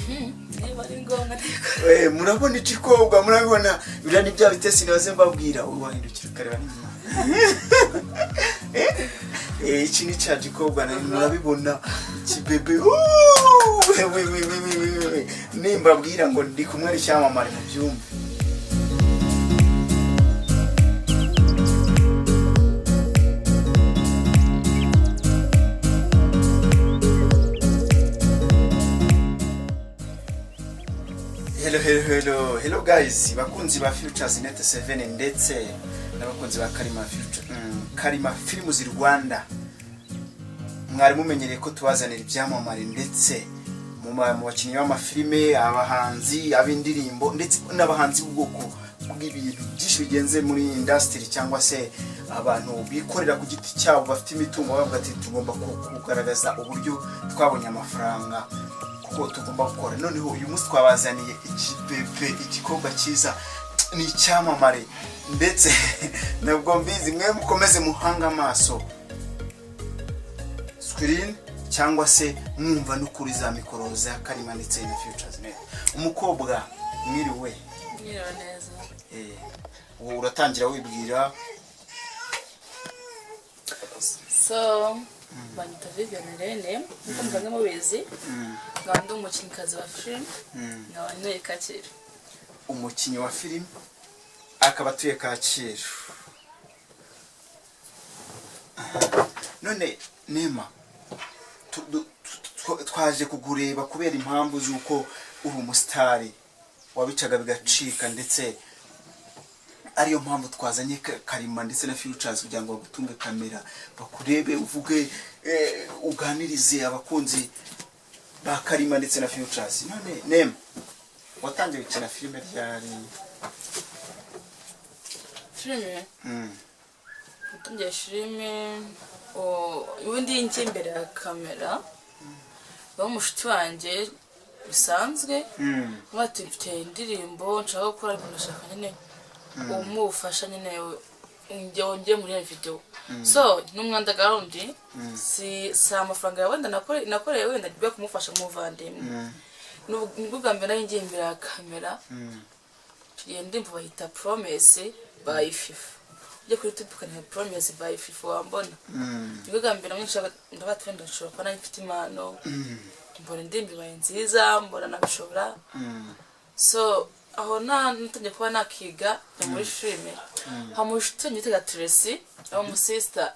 niba ari ngombwa murabona ikikobwa murabona bira ni bya bitesi naze mbabwira wahindukira ukareba n'inyuma iki ni cya gikobwa murabibona kibebe nimbabwira ngo ndi kumwe n'icyamamare mu byumba. Hello guys, bakunzi ba Futures Net 7 ndetse n'abakunzi ba Karima Films Rwanda. Mwari mumenyereye ko tubazanira ibyamamare ndetse mu bakinnyi b'amafilime, abahanzi, ab'indirimbo ndetse n'abahanzi b'ubwoko bw'ibintu byinshi bigenze muri industry cyangwa se abantu bikorera ku giti cyabo bafite imitungo bavuga ati tugomba kugaragaza uburyo twabonye amafaranga ko tugomba gukora. Noneho uyu munsi twabazaniye igikobwa cyiza ni icyamamare ndetse nabwo mbizi mwe mukomeze muhanga amaso screen cyangwa se mwumva no kuri za mikoro za Karima ndetse na Futures Net. Umukobwa mwiriwe neza wowe uratangira wibwira. So banyita Viviane Rene nkuko muganga mubizi ngandi umukinikazi wa film nabanyoye Kacyiru. Umukinyi wa film akaba tuye Kacyiru. None Nema twaje kugureba kubera impamvu z'uko uri umusitari wabicaga bigacika ndetse ariyo mpamvu twazanye Karima ndetse na Futures kugira ngo bagutunge kamera bakurebe uvuge uganirize abakunzi ba Karima ndetse na Futures. None Nema watangiye gukina filime ryari? Filime utangiye filime ubundi njye imbere ya kamera bamushuti wanjye bisanzwe mwatifite indirimbo nshaka gukora ariko ndashaka nyine umufasha nyine njye muri iyo video. So n'umwanda gahunda si amafaranga wenda nakoreye wenda ngiye kumufasha umuvandimwe nubwo bwa mbere nari ngiye imbere ya kamera tugiye ndimva bahita Promise by FIFA ujye kuri YouTube kanale Promise by FIFA wambona nibwo bwa mbere mwinshi ndabatwenda nshobora kuba nafite impano mbona indimbi baye nziza mbona nabishobora. So aho natangiye kuba nakiga muri filime hamushitse nyitega Tracy aho mu sister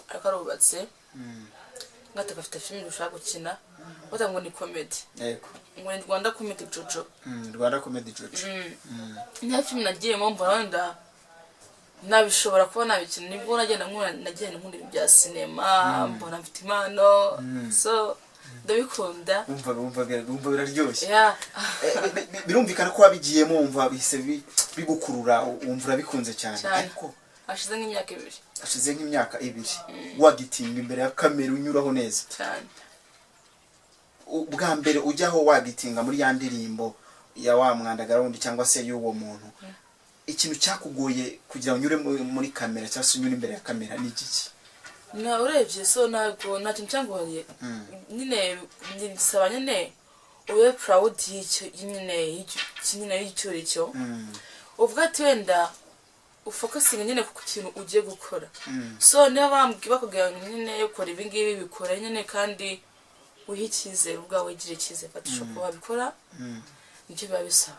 ariko arubatse ngataka afite filime ushaka gukina bata ngo ni comedy yego ngo ni Rwanda Comedy Jojo. Rwanda Comedy Jojo nta filime nagiyemo mbona wenda nabishobora kuba nabikina nibwo nagenda nagiye nkunda ibya cinema mbona mfite impano. So ndabikunda umva biraryoshye birumvikana ko wabigiyemo umva bise bigukurura umva urabikunze cyane. Ariko ashize nk'imyaka 2 wagitinga imbere ya kamera unyuraho neza cyane. Ubwa mbere ujyaho wagitinga muri ya ndirimbo ya wa mwanda gahunda cyangwa se y'uwo muntu ikintu cyakugoye kugira unyure muri kamera cyangwa se unyure imbere ya kamera ni iki? Na urebye so nago nta kintu cyangoye nyine ndisaba nyine ube proud y'icyo nyine y'icyo uvuga ati wenda ufocusinga nyine ku kintu ugiye gukora. So niba bakubwira nyine ukora ibi ngibi bikora nyine kandi uhikize ubwawe ugire ikize fatisha ko wabikora nicyo biba bisaba.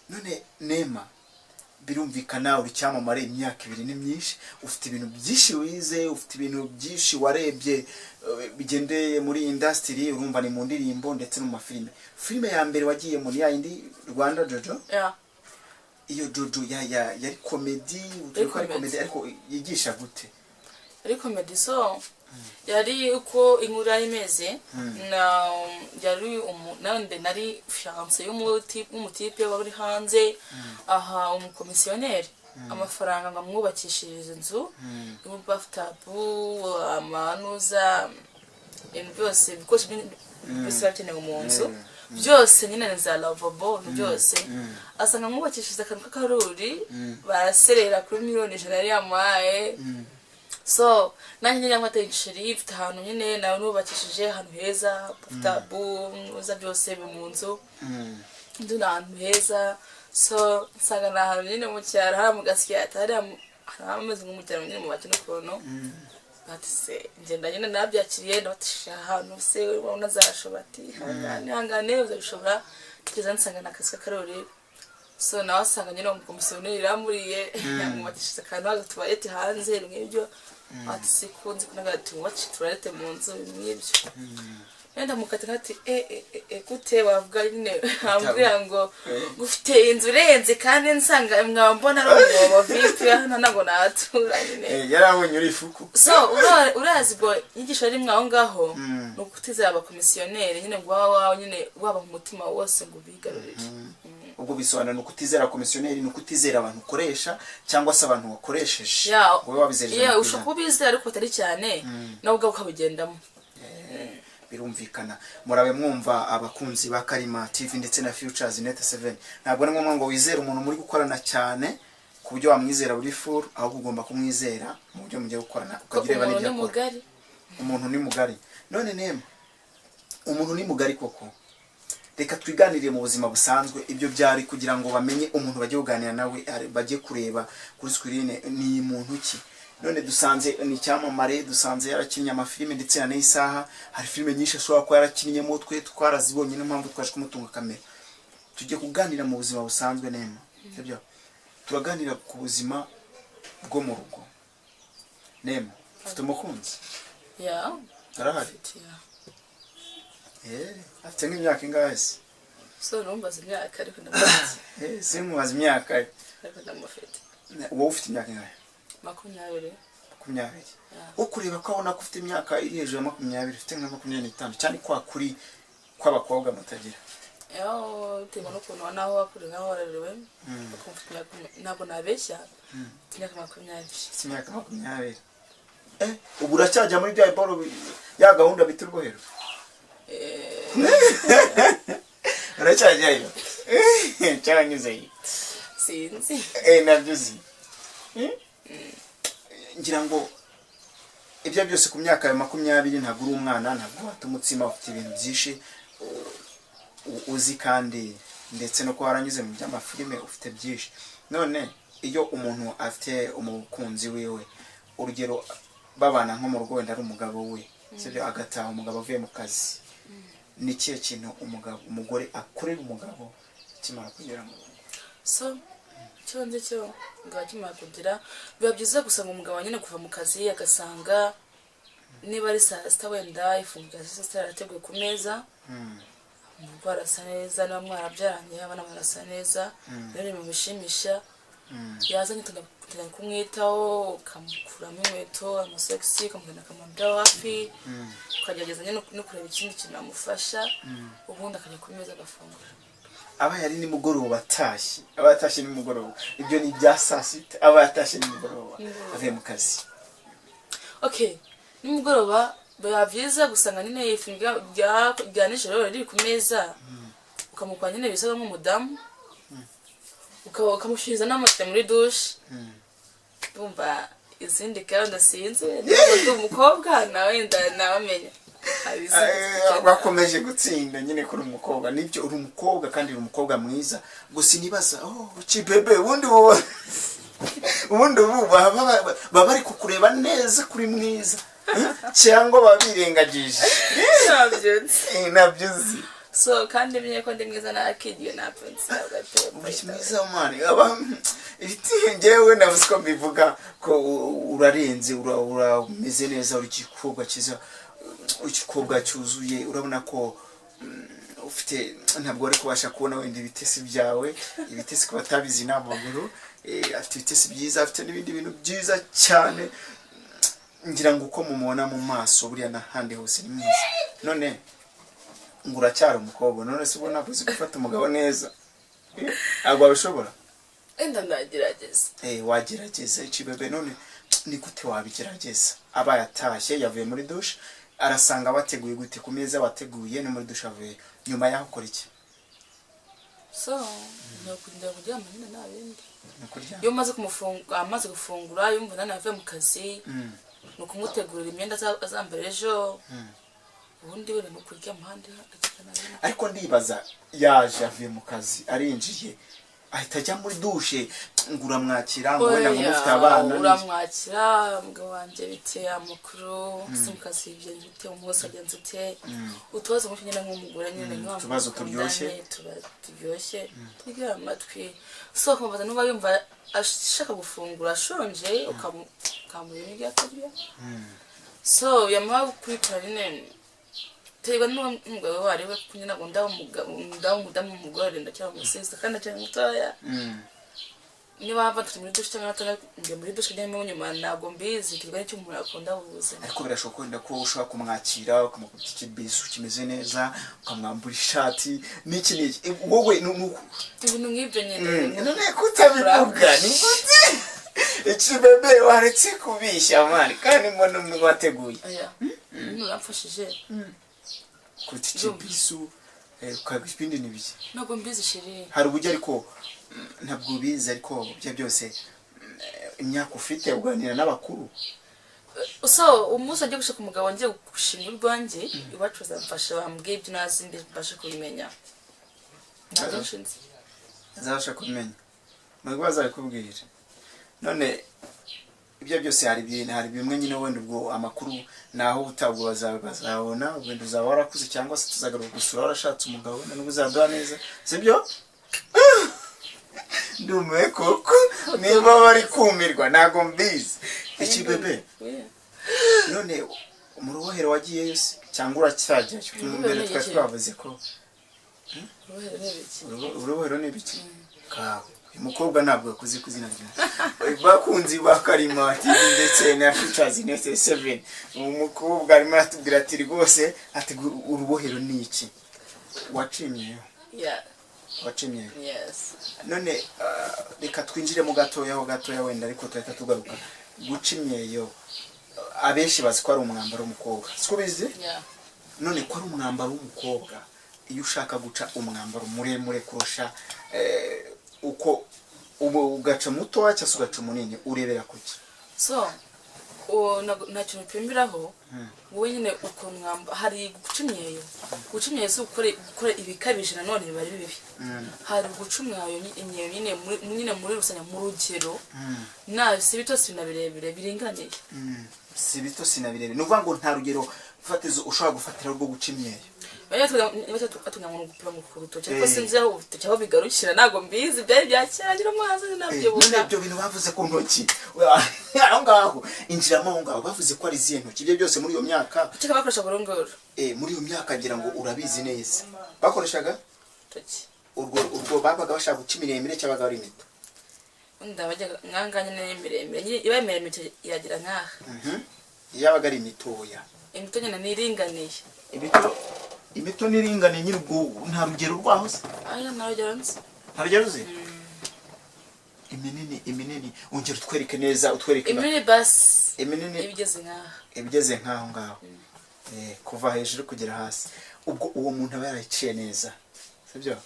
None Nema birumvikana uri cyamamare imyaka 2 ni myinshi ufite ibintu byinshi wize ufite ibintu byinshi warebye bigendeye muri industry urumva ni mu ndirimbo ndetse no mu mafilime. Filime ya mbere wagiye muri ya indi Rwanda Jojo iyo Jojo yari comedy ariko yigisha gute? Yari comedy so yari uko inkuru imeze na yari nande nari fiance y'umutipe waburi hanze aha umukomisiyoneri amafaranga ngamwubakishiriza inzu mu bathtub amanuza byose bikoze bisatene mu nzu byose nyine za lavabo byose asanga mwubakishiriza akantu k'akaruri baraserera kuri miliyoni ijana yari yamaye. so nanjye nyine nkateye igisheri mfite ahantu nyine nawe nubakishije ahantu heza uza byose biri mu nzu ndi ahantu heza so nsanga ni ahantu nyine mu cyaro hari mu gasyata hari ameze nko mu cyaro nyine mu bakina ukuntu ati se ngenda nyine nabyakiriye ndabatisha ahantu se unazashobora ati hangane uzabishobora kugeza nsanga n'akazi k'akarori so nawe asanga nyine umukomisiyoneri iramuriye yamwubakishije akantu hagatuwarete hanze nk'ibyo ati sikunze kunagati wubakishe tuwarete mu nzu nk'ibyo yenda mukati nkati gute wavuga nyine ambwira ngo gufite inzu irenze kandi nsanga mwambona ari umwobo vipi hano ntabwo natura nyine yarabonye uri fuku so urazi ngo inyigisho ari mwaho ngaho ni ukutizera abakomisiyoneri nyine ngo wawe nyine waba mu mutima wose ngo bigarurire ubwo bisobanura ni ukutizera komisiyoneri ni ukutizera abantu ukoresha cyangwa se abantu wakoresheje wowe wabizereje ushobora kuba ubizera ariko atari cyane nawe ubwawe ukabigendamo birumvikana murabe mwumva abakunzi ba Karima TV ndetse na Futures Net 7 ntabwo ari ngombwa ngo wizere umuntu muri gukorana cyane ku buryo wamwizera buri full ahubwo ugomba kumwizera mu buryo mugiye gukorana ukagireba n'ibyo akora umuntu ni mugari none nema umuntu ni mugari koko reka twiganirire mu buzima busanzwe ibyo byari kugira ngo bamenye umuntu bagiye kuganira nawe bagiye kureba kuri screen ni muntu ki none dusanze ni cyamamare dusanze yarakinnye amafilime ndetse na isaha hari filime nyinshi ashobora kuba yarakinnyemo twe twarazibonye n'impamvu twaje kumutunga kamera tujye kuganira mu buzima busanzwe nema sibyo turaganira ku buzima bwo mu rugo nema ufite umukunzi arahari afite nk'imyaka ingahe se so numbaza imyaka ariko ndamufite simubaza imyaka ariko ndamufite wowe ufite imyaka ingahe 20 ukureba ko abona ko ufite imyaka iri hejuru ya 20 ufite nka 25 cyane kwa kuri kw'abakobwa mutagira bitewe n'ukuntu naho wakuriye naho wararerewe ntabwo nabeshya imyaka 20 ubu uracyajya muri bya boro ya gahunda bita urwohero uracyajyayo cyaranyuzeyo sinzi nabyo uzi ngira ngo ibyo byose ku myaka ya 20 ntabwo uri umwana ntabwo wata umutsima ufite ibintu byinshi uzi kandi ndetse no ko waranyuze mu by'amafilime ufite byinshi none iyo umuntu afite umukunzi wiwe urugero babana nko mu rugo wenda ari umugabo we sibyo agataha umugabo avuye mu kazi ni kiye kintu umugore akorera umugabo kimara kugera mu rugo so cyonze cyo ngakimara kugira biba byiza gusanga umugabo nyine kuva mu kazi agasanga niba ari saa sita wenda ifunguro saa sita yarateguye ku meza umugore arasa neza na mwarabyaranye abana barasa neza rero bimushimisha yazanye tugakunda kumwitaho ukamukuramo inkweto amasogisi ukamugana akamwambira hafi ukagerageza no kureba ikindi kintu amufasha ubundi akajya ku meza agafungura aba yari nimugoroba atashye abatashye nimugoroba ibyo ni bya saa sita aba yatashye nimugoroba avuye mu kazi nimugoroba biba byiza gusanga nyine ifunguro rya nijoro riri ku meza ukamukwa nyine bisa nk'umudamu ukamushyiriza n'amata muri dushe bumva izindi kandi sinzi ndi umukobwa nawe ndamenya bakomeje gutsinda nyine kuri umukobwa nibyo uri umukobwa kandi uri umukobwa mwiza gusa nibaza kibebe ubundi baba bari kukureba neza kuri mwiza cyangwa babirengagije nabyo uzi so kandi menye ko ndi mwiza nakigiye napfunse agatemba mwiza mwana ngewe navuze ko mbivuga ko urarenze urameze neza uri igikobwa cyiza ikikobwa cyuzuye urabona ko ufite ntabwo ari kubasha kubona wenda ibitesi byawe ibitesi ko batabizi n'amaguru afite ibitesi byiza afite n'ibindi bintu byiza cyane ngira ngo uko mumubona mu maso buriya n'ahandi hose ni mwiza none ngo uracyari umukobwa none se ubona ko uzi gufata umugabo neza ntabwo wabishobora enda ndagerageza wagerageza ikibebe none ni gute wabigerageza aba yatashye yavuye muri dushe arasanga bateguye gute ku meza wateguye no muri dushe avuye nyuma yaho ukora iki so nakunda kuryama nyine nabindi iyo amaze gufungura yumva nanavuye mu kazi ni ukumutegurira imyenda azambara ejo ubundi wenda ni ukurya muhanda ariko ndibaza yaje avuye mu kazi arinjiye ahita ajya muri dushe ngo uramwakira ngo wenda ngo mufite abana uramwakira umugabo wanjye biteye amakuru si mu kazi ibyo bite umunsi agenze ute utubazo mwinshi nyine nk'umugore nyine utubazo turyoshye tugira amatwi so kumubaza nuba yumva ashaka gufungura ashonje ukamuha ibiryo akarya so yamuha kubikora nyine terwa n'umugabo wari we kuko nyine umudamu umugore ndacyari umusizi kandi acyari mutoya niba hava turi muri dushe cyangwa ngiye muri dushe njyamo nyuma ntabwo mbizi terwa n'icyo umuntu akunda mu buzima ariko birashoboka wenda ko ushobora kumwakira ukamukubita ikibisu kimeze neza ukamwambura ishati n'iki wowe ibintu nk'ibyo nyine none kutabivuga ni gute ikibebe waretse kubishya mani kandi mbona umwe wateguye nuramfashije kuti ikibisu ukagwa ibindi n'ibiki ntabwo mbizi shiri hari uburyo ariko ntabwo ubizi ariko byo byose imyaka ufite uganira n'abakuru so umunsi agiye gushaka umugabo ngiye gushinga urwanjye iwacu bazamfasha bambwiye ibyo nazi mbashe kubimenya ntabwo nshinzi azabasha kubimenya ntabwo bazabikubwira none ibyo byose hari bimwe nyine wenda ubwo amakuru naho utabwo bazabona wenda uzaba warakuze cyangwa se tuzagaruka gusura warashatse umugabo wenda n'ubwo uzaduha neza sibyo ndumiwe koko niba bari kumirwa ntabwo mbizi ikibebe none mu rubohero wagiyeyo se cyangwa uracyajyayo mbere twari twavuze ko urubohero ni ibiki kawe umukobwa ntabwo yakoze ku izina ryawe bakunzi ba Karima TV ndetse na Futures Net 7 umukobwa arimo aratubwira ati rwose ati urubohero ni iki wacimyeyo wacimyeyo none reka twinjire mu gatoya wenda ariko tuhita tugaruka gucimyeyo abenshi bazi ko ari umwambaro w'umukobwa siko bizi none ko ari umwambaro w'umukobwa iyo ushaka guca umwambaro muremure kurusha uko ugaca mutoya cyangwa ugaca munini urebera kuki so nta kintu upimiraho wowe nyine ukuntu hari guca imyeyo si gukora ibikabije nanone biba ari bibi hari guca imyeyo nyine muri rusange mu rugero nawe si bito si na birebire biringaniye si bito si na birebire ni ukuvuga ngo nta rugero fatizo ushobora gufatira rwo guca imyeyo atunganya ngo gupira mu rutoki ariko sinzi aho urutoki aho bigarukira ntabwo mbizi byari byacyaragira amazi nabyibuka ibyo bintu bavuze ku ntoki aho ngaho injiramo aho ngaho bavuze ko ari izihe ntoki ibyo byose muri iyo myaka cyangwa bakoresha burunguru muri iyo myaka ngira ngo urabizi neza bakoreshaga toki urwo babaga bashaka guca imiremire cyangwa ari imito ndabajya nkanganye n'imiremire iba imiremire iragira nkaha yabaga ari imitoya imito nyine niringaniye imito niringaniye nyine ubwo nta rugero rwaho se aya nta rugero nzi nta rugero uzi iminini ongera utwereke neza utwereke iminini basi iminini ibigeze nk'aho ngaho kuva hejuru kugera hasi ubwo uwo muntu aba yarayiciye neza sibyo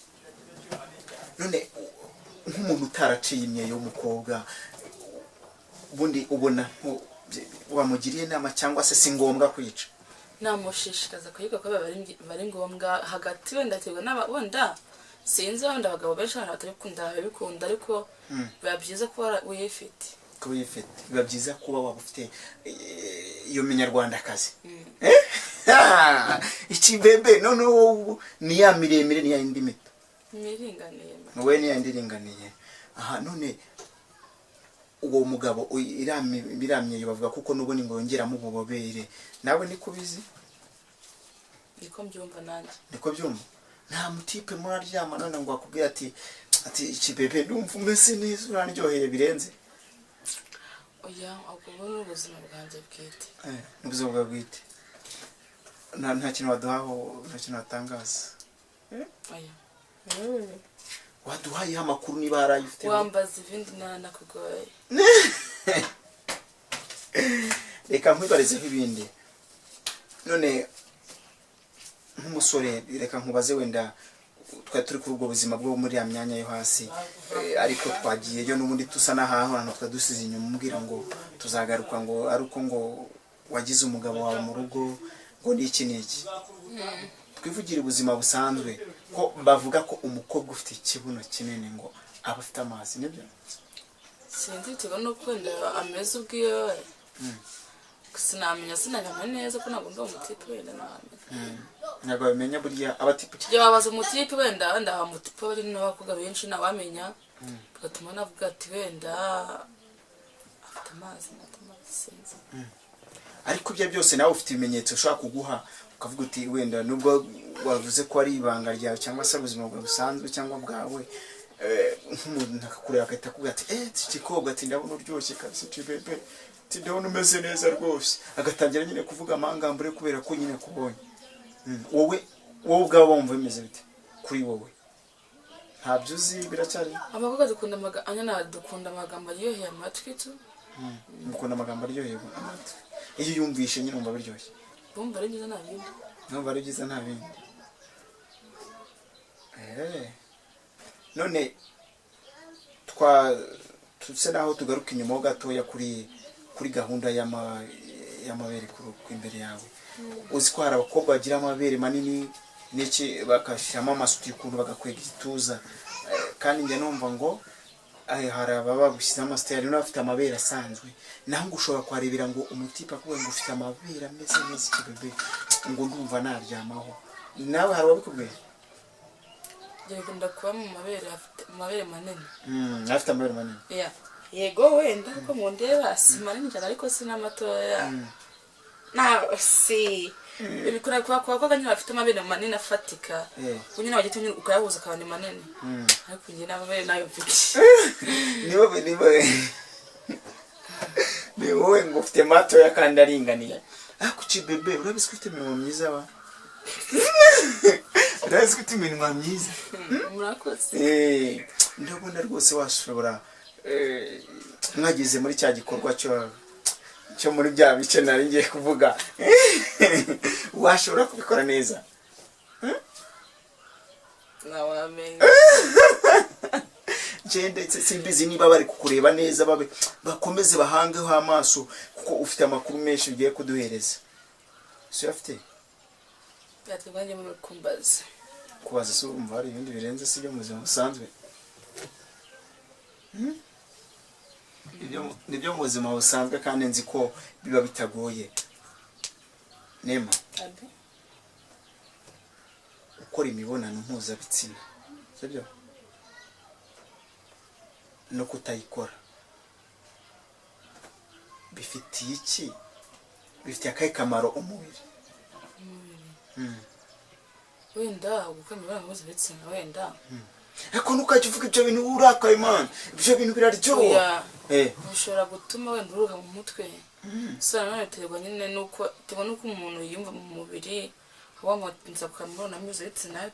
none nk'umuntu utaraciye imyeyo y'umukobwa ubundi ubona wamugiriye inama cyangwa se si ngombwa kwica namushishikaza kuyiga ko bari ngombwa hagati wenda aterwa wenda sinzi wenda abagabo benshi batabikunda ariko biba byiza kuba uyifite biba byiza kuba waba ufite iyo munyarwandakazi ikibebe none ni ya miremire ni ya indi mito miringaniye wowe ni ya indi iringaniye aha none uwo mugabo biramye bavuga kuko n'ubundi ngo yongeramo ububobere nawe niko bizi niko mbyumva nanjye niko byumva nta mutipe muraryama none ngo akubwira ati ikibebe ndumva umeze neza urandyoheye birenze oya ahubwo ni ubuzima bwanjye bwite n'ubuzima bwawe bwite nta kintu waduhaho nta kintu watangaza oya waduhaye amakuru niba yarayifite wambaza ibindi nakugoye reka nkwibarizeho ibindi none nk'umusore reka nkubaze wenda twari turi kuri ubwo buzima bwo muri ya myanya yo hasi, ariko twagiyeyo n'ubundi tusa n'ahaho hano twadusize inyuma umbwira ngo tuzagaruka ngo ari uko ngo wagize umugabo wawe mu rugo ngo n'iki n'iki. Twivugire ubuzima busanzwe ko bavuga ko umukobwa ufite ikibuno kinini ngo aba afite amazi, nibyo? sinzi bitewe n'uko wenda ameze ubwiwe sinamenya neza ko ntabwo ndi umutipe wenda namenya ntabwo bamenya burya abatipe igihe wabaza umutipe wenda umutipe bari n'abakobwa benshi ntawamenya bigatuma navuga ati wenda afite amazi sinzi. ariko ibyo byose nawe ufite ibimenyetso ushobora kuguha ukavuga uti wenda nubwo wavuze ko ari ibanga ryawe cyangwa se ubuzima bwawe busanzwe cyangwa bwawe, nk'umuntu akakureba agahita akubwira ati ikikobwa ati ndabona uryoshye kabisa bebe ati ndabona umeze neza rwose, agatangira nyine kuvuga amangambure kubera ko nyine kubonye. wowe ubwawe wumva bimeze bite kuri wowe? ntabyo uzi biracyari abakobwa dukunda amagambo aryoheye amatwi tu. mukunda amagambo aryoheye amatwi, iyo yumvishe nyine umva biryoshye, bumva ari byiza nta bindi, numva ari byiza nta bindi. none tutse naho tugaruka inyuma ho gatoya kuri gahunda y'amabere ku imbere yawe. uzi ko hari abakobwa bagira amabere manini n'iki bakashyiramo amasuti ukuntu bagakwega igituza, kandi njye numva ngo hari ababa bagushyizemo amasitari, hari n'abafite amabere asanzwe, naho ngo ushobora kuharebera ngo umutipe akubwira ngo ufite amabere ameze neza ikibebe ngo ndumva naryamaho. nawe hari ababikubwira? Gikunda kuba mu mabere afite amabere manini. Afite amabere manini. Yego wenda ko mu ndeba si manini cyane ariko si n'amatoya. Bikora kwa nyine bafite amabere manini afatika. Kunyina wagite ukayahuza akabandi manini. Ariko njye n'amabere nayo mfite. Ni wowe ngo ufite matoya kandi aringaniye. Kuki bebe urabizi ko ufite iminwa myiza wa? Urabizi ko ufite iminwa myiza? Murakoze. Ndabona rwose washobora mwagize muri cya gikorwa cyo muri bya bice nari ngiye kuvuga. Washobora kubikora neza. Nawamenye. Ndetse simbizi niba bari kukureba neza bakomeze bahangeho amaso kuko ufite amakuru menshi ugiye kuduhereza. So afite yatubanye mu kumbaza. Kubaza so umva hari ibindi birenze si byo mu buzima busanzwe. Nibyo mu buzima busanzwe kandi nzi ko biba bitagoye. Nema. Ukora imibonano mpuzabitsina. Sibyo? No kutayikora bifitiye iki? Bifitiye akahe kamaro umubiri? Wenda gukora imibonano mpuzabitsina wenda ariko ntukajye uvuga ibyo bintu urakaye man, ibyo bintu biraryoha. Bishobora gutuma wenda uruga mu mutwe. Sara none terwa nyine nuko tubona uko umuntu yumva mu mubiri wamutinza kukamubona mpuzabitsina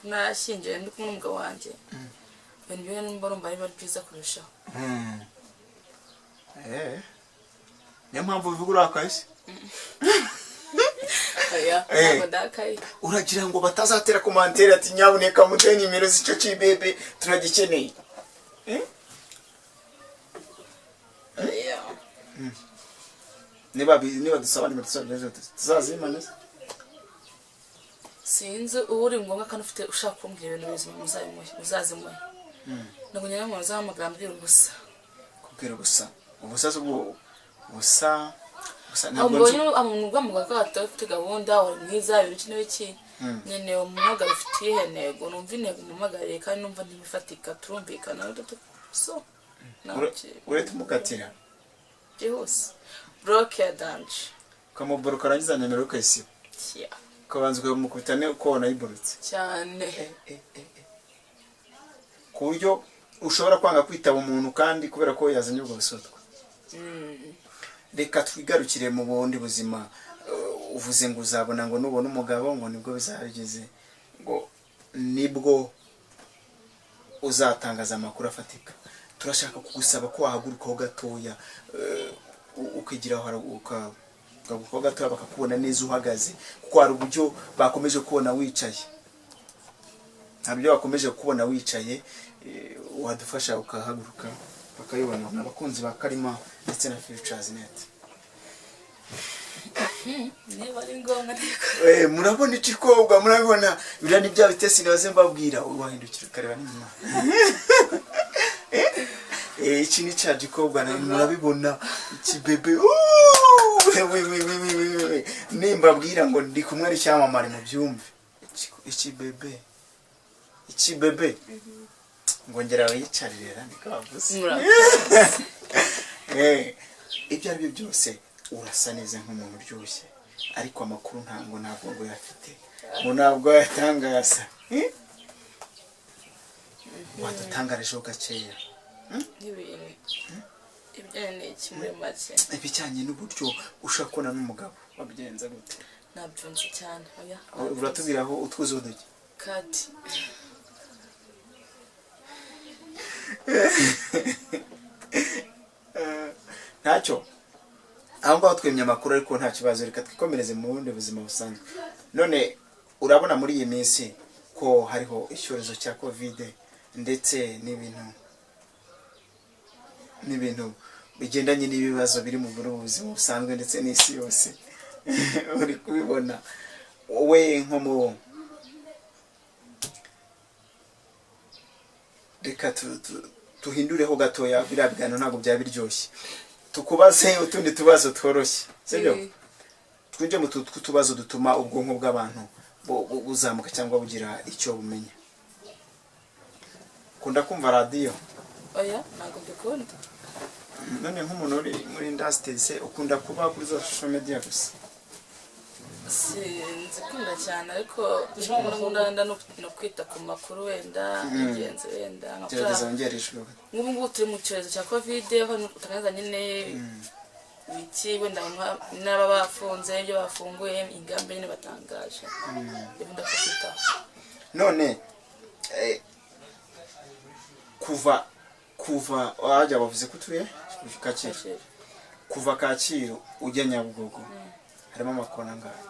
narashyingiye ndi kumwe n'umugabo wanjye. Ibintu byo numva rumva ari byiza kurushaho. Niyo mpamvu uvuga urakaye se? Uragira ngo batazatera komantere ati nyabuneka muteye nimero z'icyo kibebe turagikeneye. Niba dusaba nimero tuzazimana. Sinzi uri ngombwa kandi ufite ushaka kumbwira ibintu bizima muzazimuhe. Ntabwo nyine mu zahamagara mbwira ubusa. Kubwira ubusa. Ubusa z'ubwo busa ntabwo nyine amugwa mu gakata ufite gahunda uri mwiza ibiki n'ibiki. Nyine umuhamagara ufite intego numva intego umuhamagariye kandi numva ntibifatika turumvikana so. Uretse umukatira. Byose. Block ya danje. Kamuboroka arangiza nimero ukayisiba. Kabanza ukamukubitane uko wanayiborotse cyane. Ku buryo ushobora kwanga kwitaba umuntu kandi kubera ko yazanye ubwo busotwa. Reka twigarukire mu bundi buzima. Uvuze ngo uzabona ngo nubona umugabo ngo nibwo bizabigeze ngo nibwo uzatangaza amakuru afatika. Turashaka kugusaba ko wahagurukaho gatoya ukigira aho gatoya bakakubona neza uhagaze kuko hari uburyo bakomeje kubona wicaye. ntabyo wakomeje kubona wicaye wadufasha ukahaguruka bakayibona abakunzi ba Karima ndetse na Futuresnet. niba ari ngombwa murabona ikikobwa murabona bira ni bya bitesi naze mbabwira wahindukira kareba n'inyuma iki ni cya gikobwa murabibona iki bebe nimbabwira ngo ndi kumwe ari cyamamare mu byumve iki bebe ngo ngera wicarira ndikavuze ibyo ari byo byose urasa neza nk'umuntu uryoshye ariko amakuru ntabwo ngo yafite ngo ntabwo yatangaza wadutangarejeho gakeya ibijyanye n'iki muri make ibijyanye n'uburyo ushaka kubona n'umugabo wabigenza gute ntabyo nzi cyane uratubwira aho utwuze uduki kati ntacyo aho ngaho twemye amakuru ariko nta kibazo reka twikomereze mu bundi buzima busanzwe. None urabona muri iyi minsi ko hariho icyorezo cya covid ndetse n'ibintu bigendanye n'ibibazo biri mu buzima busanzwe ndetse n'isi yose uri kubibona wowe nko mu reka tuhindureho gatoya birabigana ntabwo byaba biryoshye tukubaze utundi tubazo tworoshye sibyo twinje mu tubazo dutuma ubwonko bw'abantu buzamuka cyangwa bugira icyo bumenya. Kunda kumva radio? Oya ntabwo mbikunda. None nk'umuntu uri muri industry se ukunda kuba kuri social media gusa? Nzikunda cyane ariko ndanda no kwita ku makuru wenda ingenzi wenda nkagerageza ngeresho nk'ubu turi mu cyorezo cya covid utakaza nyine iki wenda n'aba bafunze ibyo bafunguye ingamba nyine batangaje ibinda kwita. None kuva wajya bavuze ko tuye Kacyiru kuva Kacyiru ujya Nyabugogo harimo amakona ngahe?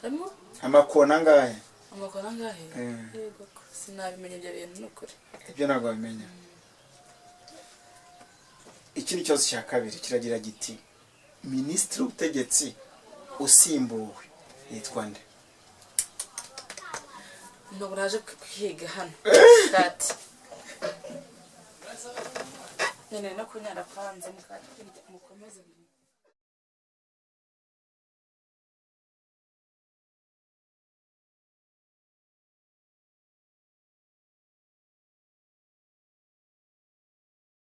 Harimo amakona ngahe? Amakona ngahe? Yego sinabimenye ibyo bintu n'ukuri. Ibyo ntabwo bamenya. Ikindi cyose cya kabiri kiragira giti Minisitiri w'Ubutegetsi usimbuwe yitwa nde? Ntabwo naje kwiga hano kati nene no kunyara kwanze mukomeze